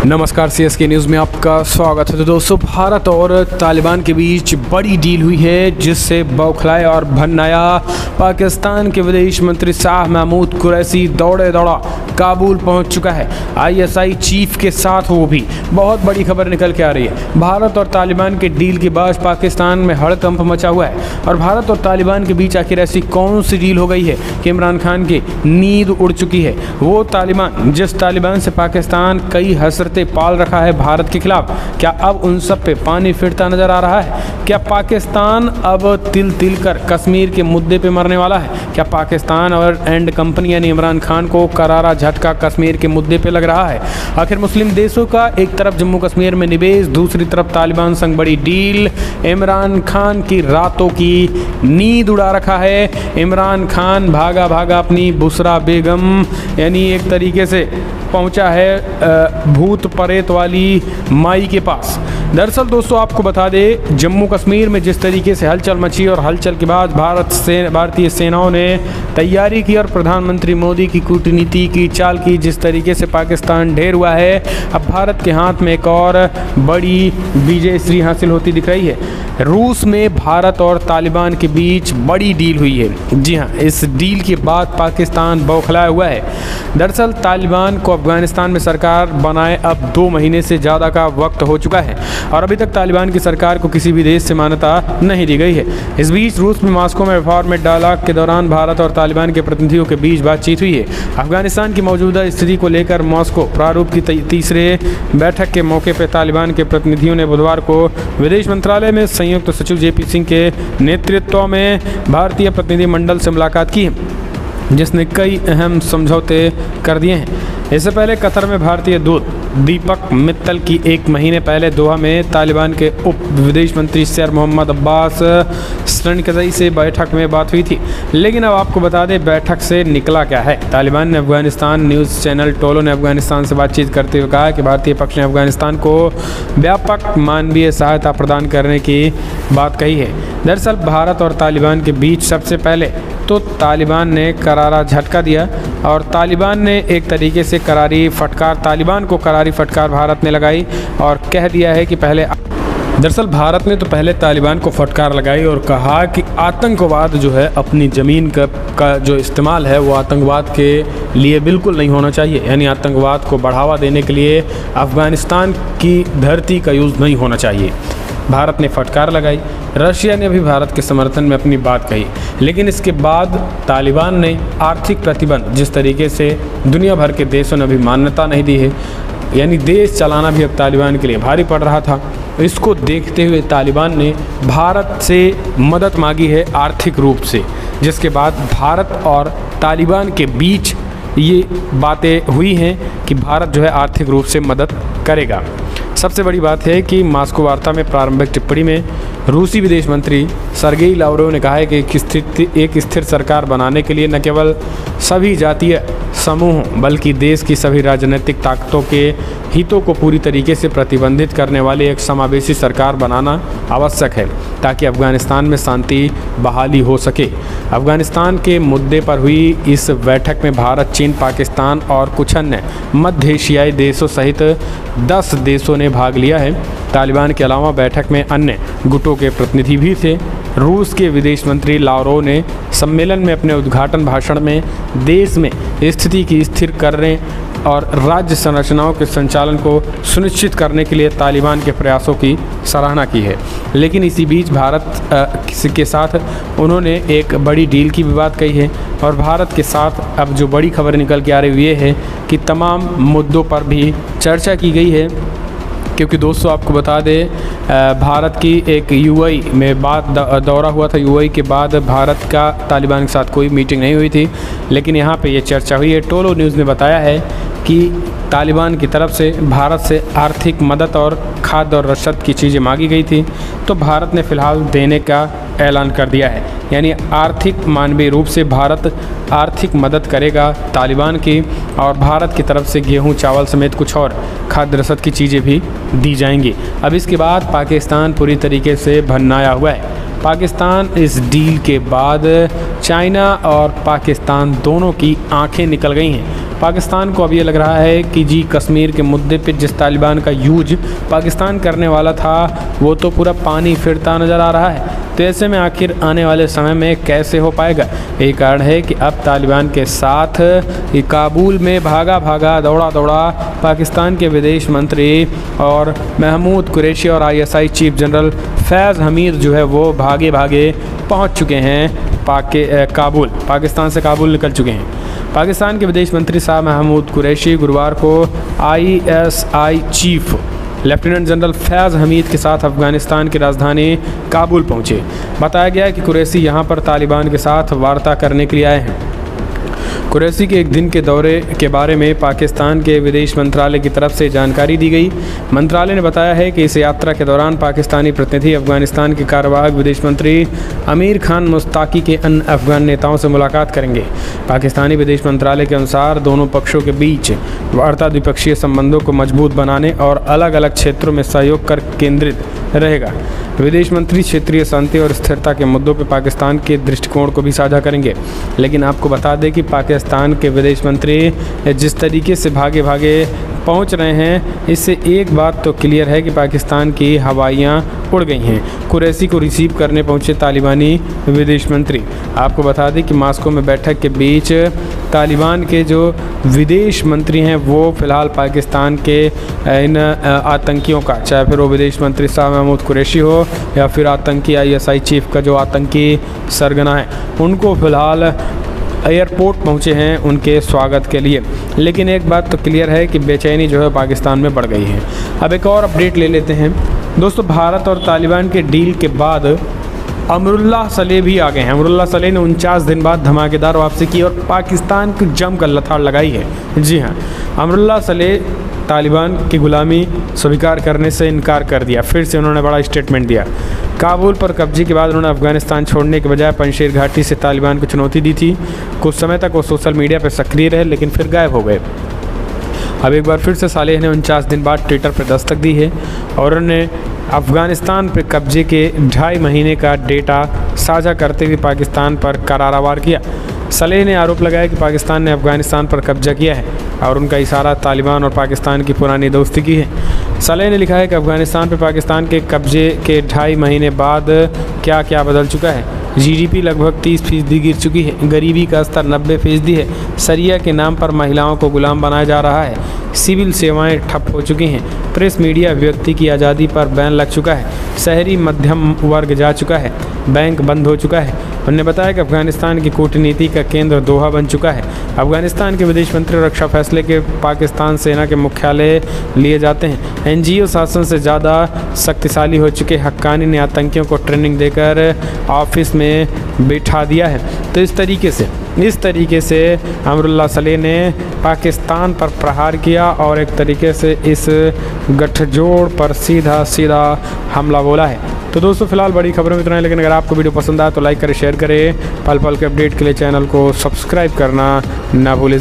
नमस्कार, CSK news में आपका स्वागत है। तो दोस्तों, भारत और तालिबान के बीच बड़ी डील हुई है, जिससे बौखलाए और भन्नाया पाकिस्तान के विदेश मंत्री शाह महमूद कुरैशी दौड़े दौड़ा काबुल पहुंच चुका है। आईएसआई चीफ के साथ वो भी बहुत बड़ी खबर निकल के आ रही है। भारत और तालिबान के डील के बाद पाकिस्तान में हड़कंप मचा हुआ है और भारत और तालिबान के बीच आखिर ऐसी कौन सी डील हो गई है कि इमरान खान की नींद उड़ चुकी है। वो तालिबान, जिस तालिबान से पाकिस्तान कई हसरतें पाल रखा है भारत के खिलाफ, क्या अब उन सब पे पानी फिरता नजर आ रहा है? क्या पाकिस्तान अब तिल तिल कर कश्मीर के मुद्दे पे मरने वाला है? क्या पाकिस्तान और एंड कंपनी यानी इमरान खान को करारा झटका कश्मीर के मुद्दे पे लग रहा है? आखिर मुस्लिम देशों का एक तरफ जम्मू कश्मीर में निवेश, दूसरी तरफ तालिबान संग बड़ी डील, इमरान खान की रातों की नींद उड़ा रखा है। इमरान खान भागा भागा अपनी बुसरा बेगम यानी एक तरीके से पहुंचा है भूत प्रेत वाली माई के पास। दरअसल दोस्तों, आपको बता दें, जम्मू कश्मीर में जिस तरीके से हलचल मची और हलचल के बाद भारतीय सेनाओं ने तैयारी की और प्रधानमंत्री मोदी की कूटनीति की चाल की, जिस तरीके से पाकिस्तान ढेर हुआ है, अब भारत के हाथ में एक और बड़ी विजयश्री हासिल होती दिख रही है। रूस में भारत और तालिबान के बीच बड़ी डील हुई है। जी हाँ, इस डील के बाद पाकिस्तान बौखलाया हुआ है। दरअसल तालिबान को अफगानिस्तान में सरकार बनाए अब 2 महीने से ज़्यादा का वक्त हो चुका है और अभी तक तालिबान की सरकार को किसी भी देश से मान्यता नहीं दी गई है। इस बीच रूस में मॉस्को में फॉर्मेट डायलॉग के दौरान भारत और तालिबान के प्रतिनिधियों के बीच बातचीत हुई है। अफगानिस्तान की मौजूदा स्थिति को लेकर मॉस्को प्रारूप की तीसरे बैठक के मौके पर तालिबान के प्रतिनिधियों ने बुधवार को विदेश मंत्रालय में संयुक्त सचिव जेपी सिंह के नेतृत्व में भारतीय प्रतिनिधि मंडल से मुलाकात की, जिसने कई अहम समझौते कर दिए हैं। इससे पहले कतर में भारतीय दूत दीपक मित्तल की 1 महीने पहले दोहा में तालिबान के उप विदेश मंत्री सर मोहम्मद अब्बास स्लनकज़ई से बैठक में बात हुई थी। लेकिन अब आपको बता दें, बैठक से निकला क्या है। तालिबान ने अफगानिस्तान न्यूज़ चैनल टोलो ने अफगानिस्तान से बातचीत करते हुए कहा कि भारतीय पक्ष ने अफगानिस्तान को व्यापक मानवीय सहायता प्रदान करने की बात कही है। दरअसल भारत और तालिबान के बीच सबसे पहले तो तालिबान ने करारा झटका दिया और तालिबान ने एक तरीके से तालिबान को करारी फटकार भारत ने लगाई और कह दिया है कि दरअसल भारत ने तो पहले तालिबान को फटकार लगाई और कहा कि आतंकवाद जो है, अपनी ज़मीन का जो इस्तेमाल है वो आतंकवाद के लिए बिल्कुल नहीं होना चाहिए। यानी आतंकवाद को बढ़ावा देने के लिए अफ़गानिस्तान की धरती का यूज़ नहीं होना चाहिए। भारत ने फटकार लगाई। रशिया ने भी भारत के समर्थन में अपनी बात कही। लेकिन इसके बाद तालिबान ने आर्थिक प्रतिबंध, जिस तरीके से दुनिया भर के देशों ने अभी मान्यता नहीं दी है, यानी देश चलाना भी अब तालिबान के लिए भारी पड़ रहा था, इसको देखते हुए तालिबान ने भारत से मदद मांगी है आर्थिक रूप से, जिसके बाद भारत और तालिबान के बीच ये बातें हुई हैं कि भारत जो है आर्थिक रूप से मदद करेगा। सबसे बड़ी बात है कि मॉस्को वार्ता में प्रारंभिक टिप्पणी में रूसी विदेश मंत्री सर्गेई लावरोव ने कहा है कि एक स्थिर सरकार बनाने के लिए न केवल सभी जातीय समूह बल्कि देश की सभी राजनीतिक ताकतों के हितों को पूरी तरीके से प्रतिबंधित करने वाली एक समावेशी सरकार बनाना आवश्यक है, ताकि अफगानिस्तान में शांति बहाली हो सके। अफगानिस्तान के मुद्दे पर हुई इस बैठक में भारत, चीन, पाकिस्तान और कुछ अन्य मध्य एशियाई देशों सहित 10 देशों ने भाग लिया है। तालिबान के अलावा बैठक में अन्य गुटों के प्रतिनिधि भी थे। रूस के विदेश मंत्री लावरोव ने सम्मेलन में अपने उद्घाटन भाषण में देश में स्थिति की स्थिर करने और राज्य संरचनाओं के संचालन को सुनिश्चित करने के लिए तालिबान के प्रयासों की सराहना की है। लेकिन इसी बीच भारत के साथ उन्होंने एक बड़ी डील की भी बात कही है और भारत के साथ अब जो बड़ी खबर निकल के आ रही हुई है कि तमाम मुद्दों पर भी चर्चा की गई है। क्योंकि दोस्तों, आपको बता दें, भारत की एक यूएई में दौरा हुआ था। यूएई के बाद भारत का तालिबान के साथ कोई मीटिंग नहीं हुई थी, लेकिन यहाँ पे ये चर्चा हुई है। टोलो न्यूज़ ने बताया है कि तालिबान की तरफ से भारत से आर्थिक मदद और खाद्य और रसद की चीज़ें मांगी गई थी, तो भारत ने फ़िलहाल देने का ऐलान कर दिया है। यानी आर्थिक मानवीय रूप से भारत आर्थिक मदद करेगा तालिबान की, और भारत की तरफ से गेहूं, चावल समेत कुछ और खाद्य रसद की चीज़ें भी दी जाएंगी। अब इसके बाद पाकिस्तान पूरी तरीके से भन्नाया हुआ है। पाकिस्तान इस डील के बाद चाइना और पाकिस्तान दोनों की आंखें निकल गई हैं पाकिस्तान को अब ये लग रहा है कि जी कश्मीर के मुद्दे पे जिस तालिबान का यूज पाकिस्तान करने वाला था वो तो पूरा पानी फिरता नज़र आ रहा है। तो ऐसे में आखिर आने वाले समय में कैसे हो पाएगा? यही कारण है कि अब तालिबान के साथ काबुल में भागा दौड़ा पाकिस्तान के विदेश मंत्री और महमूद कुरैशी और ISI चीफ जनरल फैज़ हमीद जो है वो भागे पहुंच चुके हैं काबुल, पाकिस्तान से काबुल निकल चुके हैं। पाकिस्तान के विदेश मंत्री साहब महमूद कुरैशी गुरुवार को ISI चीफ लेफ्टिनेंट जनरल फैज़ हमीद के साथ अफ़गानिस्तान की राजधानी काबुल पहुंचे। बताया गया है कि कुरैशी यहां पर तालिबान के साथ वार्ता करने के लिए आए हैं। कुरैशी के एक दिन के दौरे के बारे में पाकिस्तान के विदेश मंत्रालय की तरफ से जानकारी दी गई। मंत्रालय ने बताया है कि इस यात्रा के दौरान पाकिस्तानी प्रतिनिधि अफगानिस्तान के कार्यवाहक विदेश मंत्री अमीर खान मुस्ताकी के अन्य अफगान नेताओं से मुलाकात करेंगे। पाकिस्तानी विदेश मंत्रालय के अनुसार दोनों पक्षों के बीच वार्ता द्विपक्षीय संबंधों को मजबूत बनाने और अलग अलग क्षेत्रों में सहयोग कर केंद्रित रहेगा। विदेश मंत्री क्षेत्रीय शांति और स्थिरता के मुद्दों पर पाकिस्तान के दृष्टिकोण को भी साझा करेंगे। लेकिन आपको बता दें कि पाकिस्तान के विदेश मंत्री जिस तरीके से भागे पहुंच रहे हैं, इससे एक बात तो क्लियर है कि पाकिस्तान की हवाइयां उड़ गई हैं। कुरैशी को रिसीव करने पहुंचे तालिबानी विदेश मंत्री। आपको बता दें कि मॉस्को में बैठक के बीच तालिबान के जो विदेश मंत्री हैं वो फ़िलहाल पाकिस्तान के इन आतंकियों का, चाहे फिर वो विदेश मंत्री साहब महमूद कुरैशी हो या फिर आतंकी ISI चीफ का जो आतंकी सरगना है, उनको फ़िलहाल एयरपोर्ट पहुंचे हैं उनके स्वागत के लिए। लेकिन एक बात तो क्लियर है कि बेचैनी जो है पाकिस्तान में बढ़ गई है। अब एक और अपडेट ले लेते हैं दोस्तों। भारत और तालिबान के डील के बाद अमरुल्लाह सलेह भी आ गए हैं। अमरुल्लाह सलेह ने 49 दिन बाद धमाकेदार वापसी की और पाकिस्तान की जमकर लताड़ लगाई है। जी हाँ, अमरुल्लाह सलेह तालिबान की गुलामी स्वीकार करने से इनकार कर दिया। फिर से उन्होंने बड़ा स्टेटमेंट दिया। काबुल पर कब्जे के बाद उन्होंने अफगानिस्तान छोड़ने के बजाय पंजशेर घाटी से तालिबान को चुनौती दी थी। कुछ समय तक वो सोशल मीडिया पर सक्रिय रहे लेकिन फिर गायब हो गए। अब एक बार फिर से सालेह ने 49 दिन बाद ट्विटर पर दस्तक दी है और उन्होंने अफ़गानिस्तान पर कब्जे के 2.5 महीने का डेटा साझा करते हुए पाकिस्तान पर करारा वार किया। सलेह ने आरोप लगाया कि पाकिस्तान ने अफ़गानिस्तान पर कब्जा किया है और उनका इशारा तालिबान और पाकिस्तान की पुरानी दोस्ती की है। सलेह ने लिखा है कि अफ़गानिस्तान पर पाकिस्तान के कब्जे के 2.5 महीने बाद क्या बदल चुका है। GDP लगभग 30% गिर चुकी है। गरीबी का स्तर 90% है। शरिया के नाम पर महिलाओं को गुलाम बनाया जा रहा है। सिविल सेवाएं ठप हो चुकी हैं। प्रेस मीडिया व्यक्ति की आज़ादी पर बैन लग चुका है। शहरी मध्यम वर्ग जा चुका है। बैंक बंद हो चुका है। उन्होंने बताया कि अफगानिस्तान की कूटनीति का केंद्र दोहा बन चुका है। अफगानिस्तान के विदेश मंत्री रक्षा फैसले के पाकिस्तान सेना के मुख्यालय लिए जाते हैं। NGO शासन से ज़्यादा शक्तिशाली हो चुके हक्कानी ने आतंकियों को ट्रेनिंग देकर ऑफिस में बिठा दिया है। तो इस तरीके से अमरुल्लाह सलेह ने पाकिस्तान पर प्रहार किया और एक तरीके से इस गठजोड़ पर सीधा हमला बोला है। तो दोस्तों फिलहाल बड़ी खबरों में इतना है, लेकिन अगर आपको वीडियो पसंद आए तो लाइक करें, शेयर करें। पल पल के अपडेट के लिए चैनल को सब्सक्राइब करना ना भूलें।